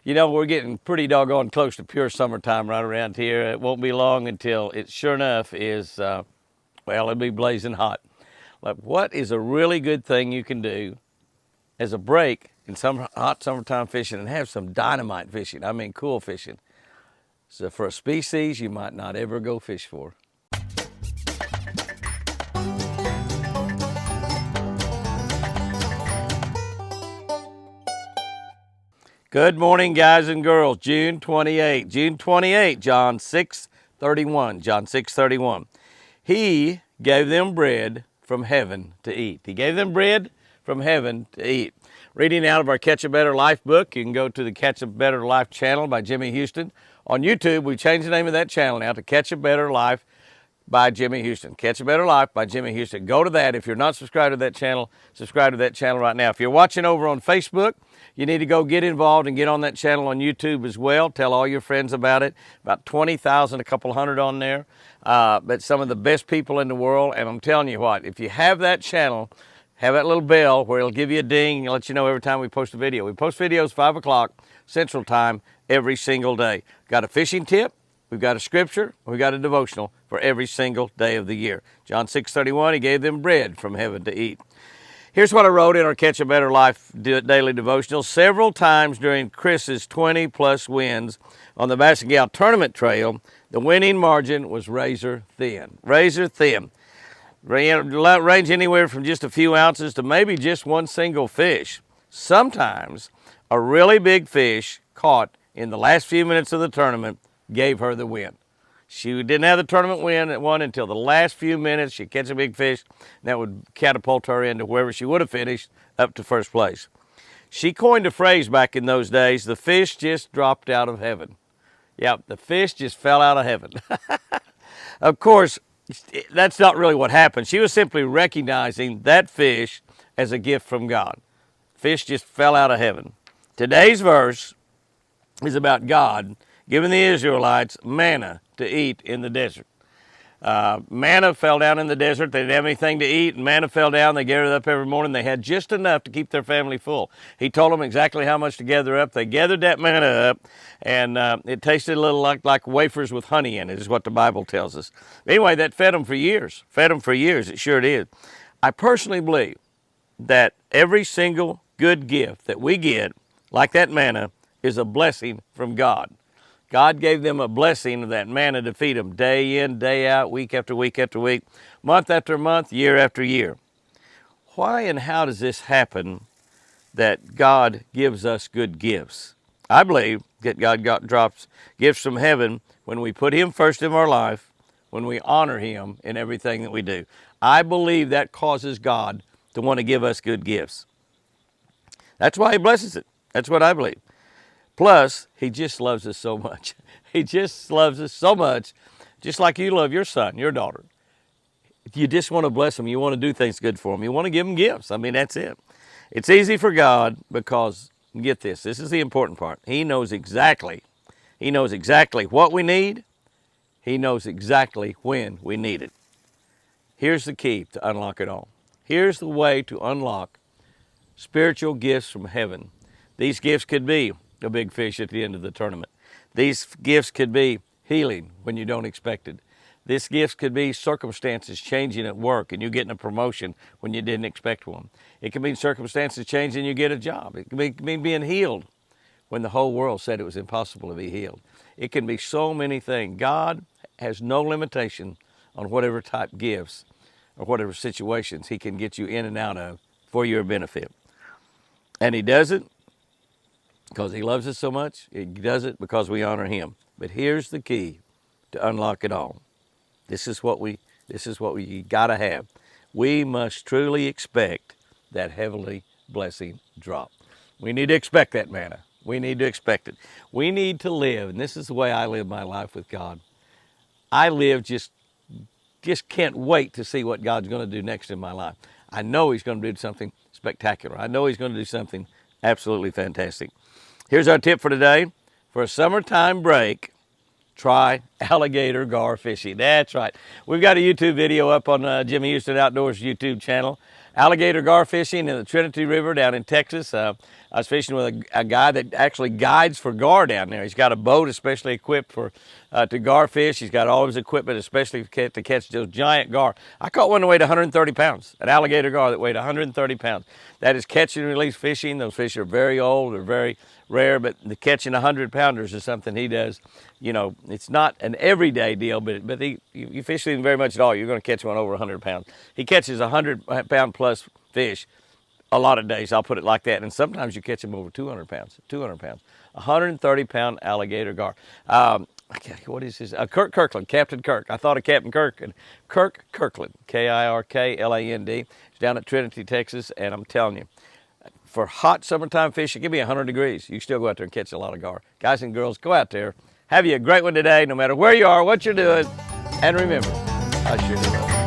You know, we're getting pretty doggone close to pure summertime right around here. It won't be long until it sure enough is, well, it'll be blazing hot. Like, what is a really good thing you can do as a break in some hot summertime fishing and have some dynamite fishing? I mean, cool fishing. So for a species you might not ever go fish for. Good morning, guys and girls. June 28. June 28, John 6:31. John 6:31. He gave them bread from heaven to eat. He gave them bread from heaven to eat. Reading out of our Catch a Better Life book, you can go to the Catch a Better Life channel by Jimmy Houston. On YouTube, we changed the name of that channel now to Catch a Better Life by Jimmy Houston. Catch a Better Life by Jimmy Houston. Go to that. If you're not subscribed to that channel, subscribe to that channel right now. If you're watching over on Facebook, you need to go get involved and get on that channel on YouTube as well. Tell all your friends about it. About 20,000, a couple hundred on there. But some of the best people in the world. And I'm telling you what, if you have that channel, have that little bell where it'll give you a ding and let you know every time we post a video. We post videos 5 o'clock Central Time every single day. Got a fishing tip, we've got a scripture, we've got a devotional for every single day of the year. John 6:31, he gave them bread from heaven to eat. Here's what I wrote in our Catch a Better Life Daily Devotional. Several times during Chris's 20-plus wins on the Baskin Tournament Trail, the winning margin was razor thin. Razor thin. Range anywhere from just a few ounces to maybe just one single fish. Sometimes a really big fish caught in the last few minutes of the tournament gave her the win. She didn't have the tournament won until the last few minutes. She'd catch a big fish, and that would catapult her into wherever she would have finished up to first place. She coined a phrase back in those days, the fish just dropped out of heaven. Yep, the fish just fell out of heaven. Of course, that's not really what happened. She was simply recognizing that fish as a gift from God. Fish just fell out of heaven. Today's verse is about God giving the Israelites manna to eat in the desert. Manna fell down in the desert. They didn't have anything to eat, and manna fell down. They gathered up every morning. They had just enough to keep their family full. He told them exactly how much to gather up. They gathered that manna up, and it tasted a little like wafers with honey in it, is what the Bible tells us. Anyway, that fed them for years. Fed them for years. It sure did. I personally believe that every single good gift that we get, like that manna, is a blessing from God. God gave them a blessing of that manna to feed them day in, day out, week after week after week, month after month, year after year. Why and how does this happen that God gives us good gifts? I believe that God drops gifts from heaven when we put Him first in our life, when we honor Him in everything that we do. I believe that causes God to want to give us good gifts. That's why He blesses it. That's what I believe. Plus, He just loves us so much. He just loves us so much, just like you love your son, your daughter. You just want to bless them. You want to do things good for them. You want to give them gifts. I mean, that's it. It's easy for God because, get this is the important part. He knows exactly what we need. He knows exactly when we need it. Here's the key to unlock it all. Here's the way to unlock spiritual gifts from heaven. These gifts could be a big fish at the end of the tournament. These gifts could be healing when you don't expect it. These gifts could be circumstances changing at work and you getting a promotion when you didn't expect one. It can mean circumstances changing and you get a job. It can mean being healed when the whole world said it was impossible to be healed. It can be so many things. God has no limitation on whatever type gifts or whatever situations He can get you in and out of for your benefit. And He does it because He loves us so much. He does it because we honor Him. But here's the key to unlock it all. This is what we gotta have. We must truly expect that heavenly blessing drop. We need to expect that manna. We need to expect it. We need to live, and this is the way I live my life with God. I live just can't wait to see what God's going to do next in my life. I know He's going to do something spectacular. I know He's going to do something absolutely fantastic. Here's our tip for today. For a summertime break, try alligator gar fishing. That's right. We've got a YouTube video up on Jimmy Houston Outdoors YouTube channel. Alligator gar fishing in the Trinity River down in Texas. I was fishing with a guy that actually guides for gar down there. He's got a boat especially equipped for to gar fish. He's got all his equipment especially to catch those giant gar. I caught one that weighed 130 pounds, an alligator gar that weighed 130 pounds. That is catch and release fishing. Those fish are very old, they're very rare, but the catching 100-pounders is something he does. You know, it's not an everyday deal, but you fish with him very much at all, you're going to catch one over 100 pounds. He catches 100-pound plus fish a lot of days, I'll put it like that, and sometimes you catch them over 200 pounds. 130-pound alligator gar. What is his? Kirk Kirkland, Captain Kirk. I thought of Captain Kirk. And Kirk Kirkland, Kirkland. He's down at Trinity, Texas, and I'm telling you, for hot summertime fishing, it can be 100 degrees. You can still go out there and catch a lot of gar. Guys and girls, go out there. Have you a great one today, no matter where you are, what you're doing. And remember, I sure do love you.